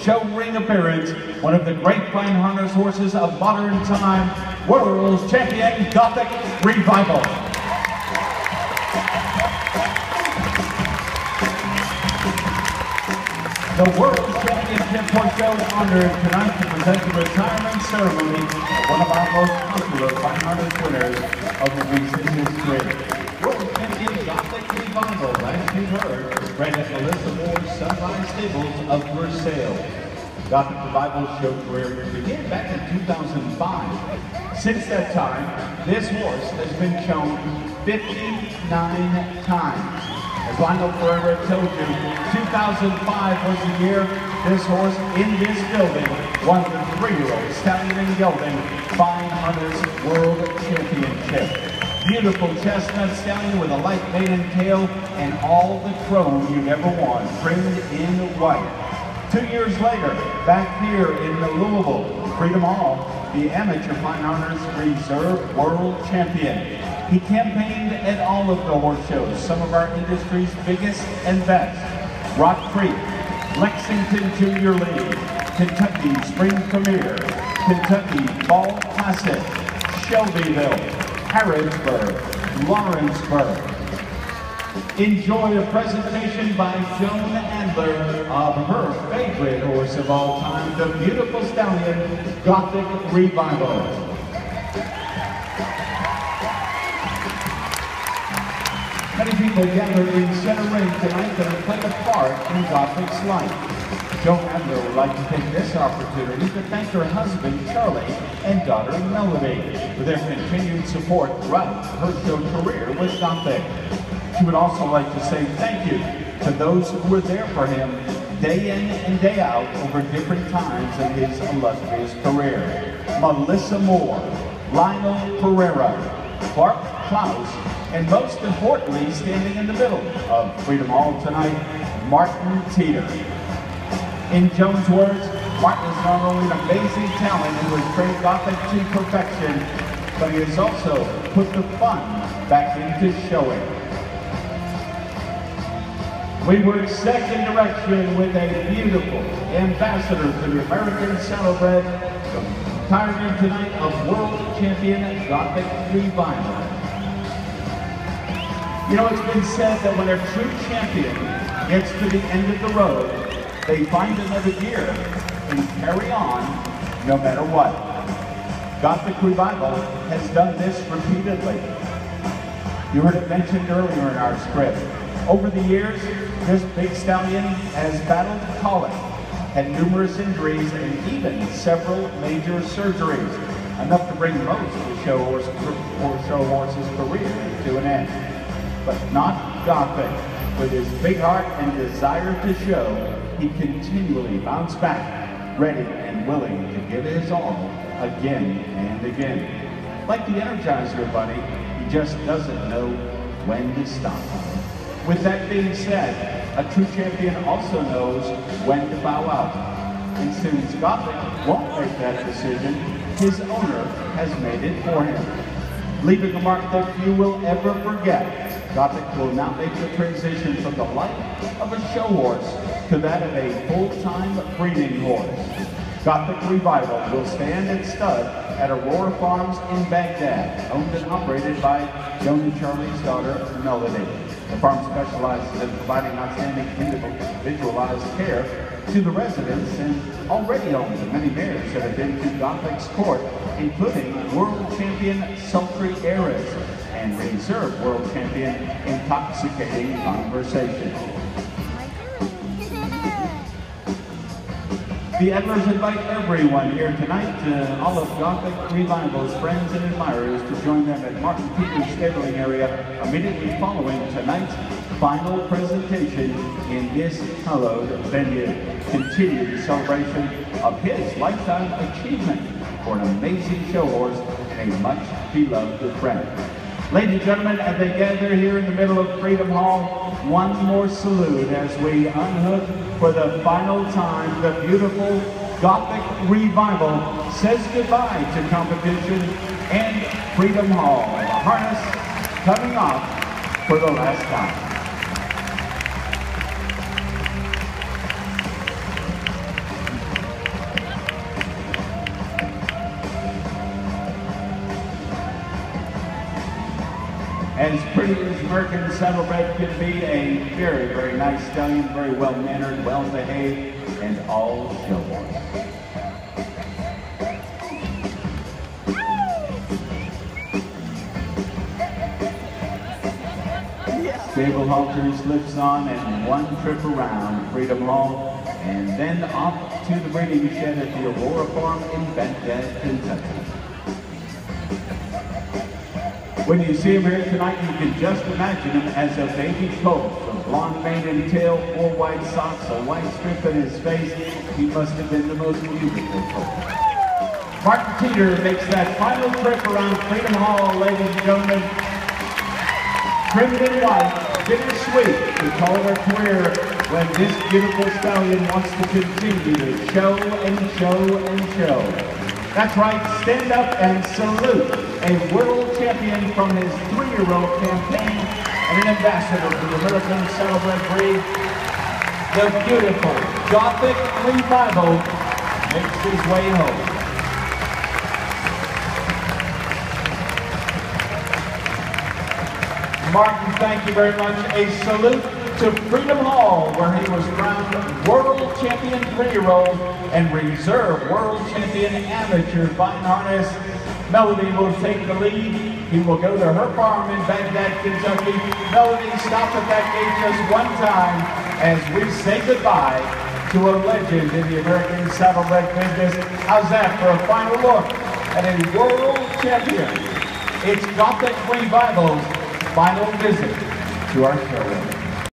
show ring appearance, one of the grapevine harness horses of modern time, World Champion Gothic Revival. The World Championship Horse Show is honored tonight to present the retirement ceremony of one of our most popular fine harness winners of the recent history. World Champion Gothic Revival, as you heard, bred at Melissa Moore's Sunrise Stables of Versailles. Gothic Revival's show career began back in 2005. Since that time, this horse has been shown 59 times. As Lionel Ferreira told you, 2005 was the year this horse in this building won the 3-year-old Stallion and Gelding Fine Harness World Championship. Beautiful chestnut stallion with a light maiden tail and all the chrome you'd ever want, trimmed in white. 2 years later, back here in Louisville, Freedom Hall, the amateur fine harness reserve world champion. He campaigned at all of the horse shows, some of our industry's biggest and best. Rock Creek, Lexington Junior League, Kentucky Spring Premier, Kentucky Fall Classic, Shelbyville, Harrodsburg, Lawrenceburg. Enjoy a presentation by Joan Andler of her favorite horse of all time, the beautiful stallion, Gothic Revival. Many people gathered in center ring tonight that have played a part in Gothic's life. Joan Andler would like to take this opportunity to thank her husband, Charlie, and daughter, Melody, for their continued support throughout her show career with Gothic. She would also like to say thank you to those who were there for him day in and day out over different times in his illustrious career. Melissa Moore, Lionel Ferreira, Clark Klaus, and most importantly, standing in the middle of Freedom Hall tonight, Martin Teeter. In Joan's words, Martin is not only an amazing talent who has trained Gothic to perfection, but he has also put the fun back into showing. We were set in direction with a beautiful ambassador to the American Saddlebred, the retirement tonight of World Champion Gothic Revival. You know, it's been said that when a true champion gets to the end of the road, they find another gear and carry on no matter what. Gothic Revival has done this repeatedly. You heard it mentioned earlier in our script. Over the years, this big stallion has battled colic, had numerous injuries, and even several major surgeries, enough to bring most of the show horse's career to an end. But not Gothic. With his big heart and desire to show, he continually bounced back, ready and willing to give his all again and again. Like the Energizer Bunny, he just doesn't know when to stop. With that being said, a true champion also knows when to bow out. And since Gothic won't make that decision, his owner has made it for him. Leaving a mark that few will ever forget, Gothic will now make the transition from the life of a show horse to that of a full-time breeding horse. Gothic Revival will stand and stud at Aurora Farms in Baghdad, owned and operated by Joan and Charlie's daughter, Melody. The farm specializes in providing outstanding individualized care to the residents and already owns many mares that have been to Gothic's court, including World Champion Sultry Heiress and Reserve World Champion Intoxicating Conversation. The Edlers invite everyone here tonight, all of Gothic Revival's friends and admirers, to join them at Martin Teeter's stabling area immediately following tonight's final presentation in this hallowed venue. Continued celebration of his lifetime achievement for an amazing show horse and a much beloved friend. Ladies and gentlemen, as they gather here in the middle of Freedom Hall, one more salute as we unhook for the final time the beautiful Gothic Revival says goodbye to competition and Freedom Hall. The harness coming off for the last time. as pretty as American Saddlebred can be, a very, very nice stallion, very well-mannered, well-behaved, and all show horse. Stable halter slips on and one trip around Freedom Hall, and then off to the breeding shed at the Aurora Farm in Baghdad, Kentucky. When you see him here tonight, you can just imagine him as a baby colt, a blonde mane and tail, 4 white socks, a white strip in his face. He must have been the most beautiful colt. Martin Teeter makes that final trip around Freedom Hall, ladies and gentlemen. Trimmed in white, bittersweet to call it a career when this beautiful stallion wants to continue to show and show and show. That's right, stand up and salute a world champion from his 3-year-old campaign and an ambassador for the American Saddlebred breed. The beautiful Gothic Revival makes his way home. Martin, thank you very much. A salute to Freedom Hall, where he was crowned World Champion 3-year-old and Reserve World Champion Amateur Fine Harness. Melody will take the lead. He will go to her farm in Baghdad, Kentucky. Melody, stop at that gate just one time as we say goodbye to a legend in the American Saddlebred business. How's that for a final look at a world champion? It's Gothic Revival's final visit to our showroom.